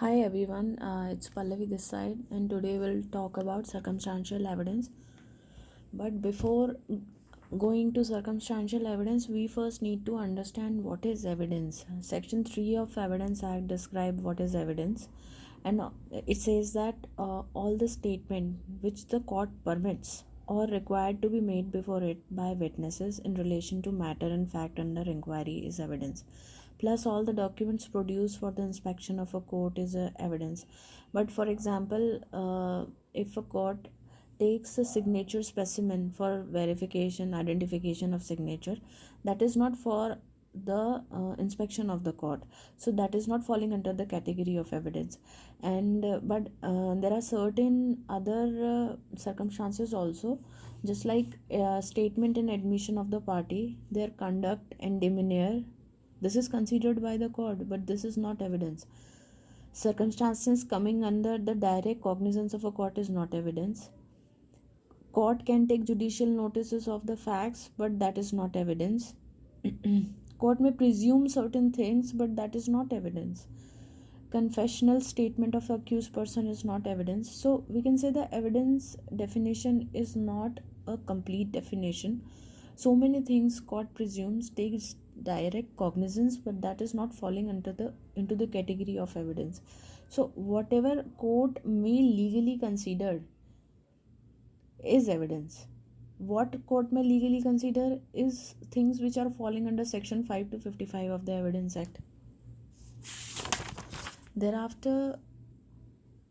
Hi everyone, it's Pallavi this side, and today we'll talk about circumstantial evidence. But before going to circumstantial evidence, we first need to understand what is evidence. Section 3 of Evidence Act describe what is evidence, and it says that all the statement which the court permits or required to be made before it by witnesses in relation to matter and fact under inquiry is evidence, plus all the documents produced for the inspection of a court is evidence. But for example, if a court takes a signature specimen for verification identification of signature, that is not for the inspection of the court, so that is not falling under the category of evidence. And but there are certain other circumstances also, just like statement and admission of the party, their conduct and demeanor. This is considered by the court, but this is not evidence. Circumstances coming under the direct cognizance of a court is not evidence. Court can take judicial notices of the facts, but that is not evidence. Court may presume certain things, but that is not evidence. Confessional statement of accused person is not evidence. So we can say the evidence definition is not a complete definition. So many things court presumes takes direct cognizance, but that is not falling into the category of evidence. So whatever court may legally consider is evidence. What court may legally consider is things which are falling under section 5 to 55 of the Evidence Act. Thereafter,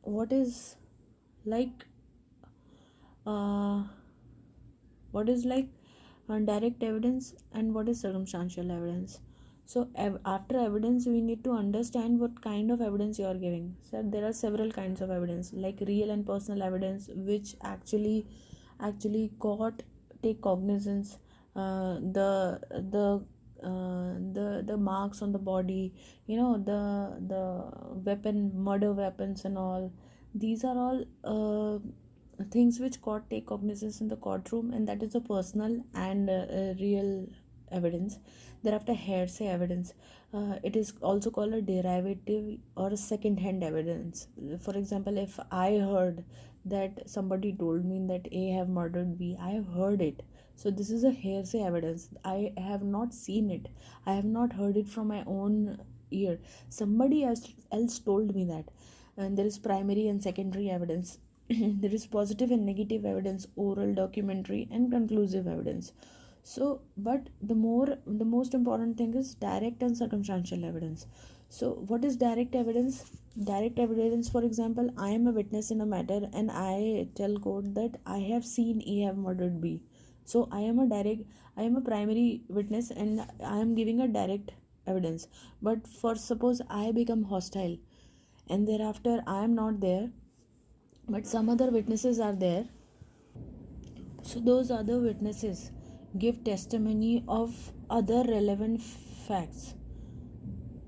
what is like uh, direct evidence and what is circumstantial evidence. So after evidence, we need to understand what kind of evidence you are giving. So there are several kinds of evidence, like real and personal evidence, which actually court take cognizance. The marks on the body, the weapon, murder weapons and all. These are all things which court take cognizance in the courtroom, and that is the personal and real evidence. Thereafter, hearsay evidence. It is also called a derivative or a second hand evidence. For example, if I heard that somebody told me that A have murdered B, I have heard it. So this is a hearsay evidence. I have not seen it. I have not heard it from my own ear. Somebody else told me that. And there is primary and secondary evidence. There is positive and negative evidence, oral, documentary, and conclusive evidence. So, but the most important thing is direct and circumstantial evidence. So what is direct evidence? Direct evidence, for example, I am a witness in a matter and I tell court that I have seen A have murdered B. So I am a primary witness and I am giving a direct evidence. But for suppose I become hostile and thereafter I am not there, but some other witnesses are there. So those other witnesses give testimony of other relevant facts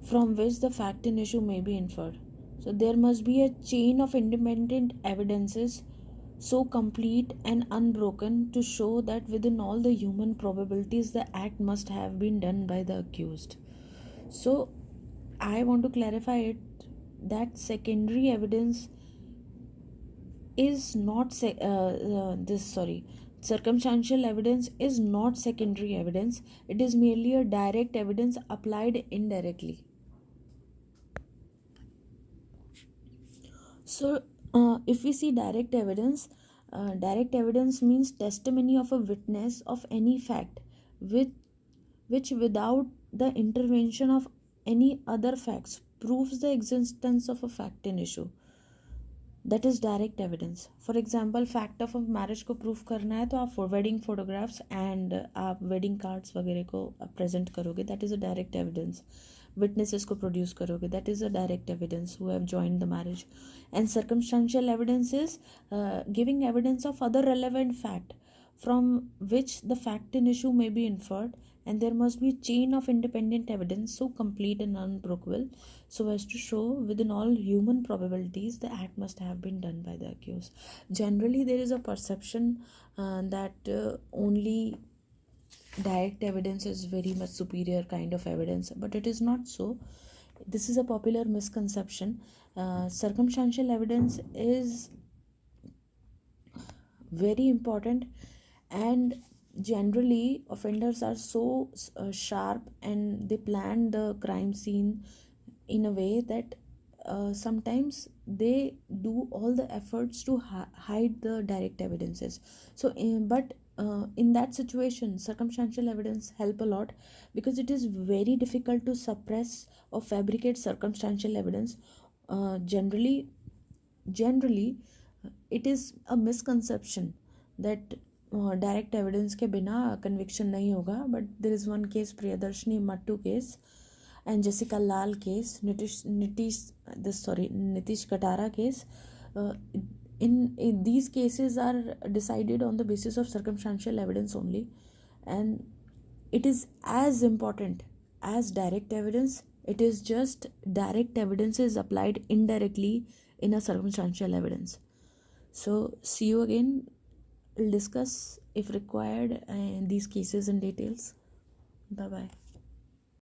from which the fact in issue may be inferred. So there must be a chain of independent evidences so complete and unbroken to show that within all the human probabilities the act must have been done by the accused. So I want to clarify it that secondary evidence is not circumstantial evidence is not secondary evidence. It is merely a direct evidence applied indirectly. So if we see direct evidence means testimony of a witness of any fact with which without the intervention of any other facts proves the existence of a fact in issue. That is direct evidence. For example, fact of marriage को proof करना है तो आप wedding photographs and आप wedding cards वगैरह को present करोगे. That is a direct evidence. Witnesses को प्रोड्यूस करोगे. That is a direct evidence who have joined the marriage. And circumstantial evidence is giving evidence of other relevant fact from which the fact in issue may be inferred, and there must be a chain of independent evidence so complete and unbreakable so as to show within all human probabilities the act must have been done by the accused. Generally there is a perception that only direct evidence is very much superior kind of evidence, but it is not so. This is a popular misconception. Circumstantial evidence is very important, and generally offenders are so sharp, and they plan the crime scene in a way that sometimes they do all the efforts to hide the direct evidences. So in that situation, circumstantial evidence help a lot, because it is very difficult to suppress or fabricate circumstantial evidence. Generally it is a misconception that direct evidence के बिना conviction नहीं होगा, but there is one case, Priyadarshini Mattoo case and Jessica Lal case, Nitish Katara case. In these cases are decided on the basis of circumstantial evidence only, and it is as important as direct evidence. It is just direct evidence is applied indirectly in a circumstantial evidence. So see you again. We'll discuss if required these cases in details. Bye bye.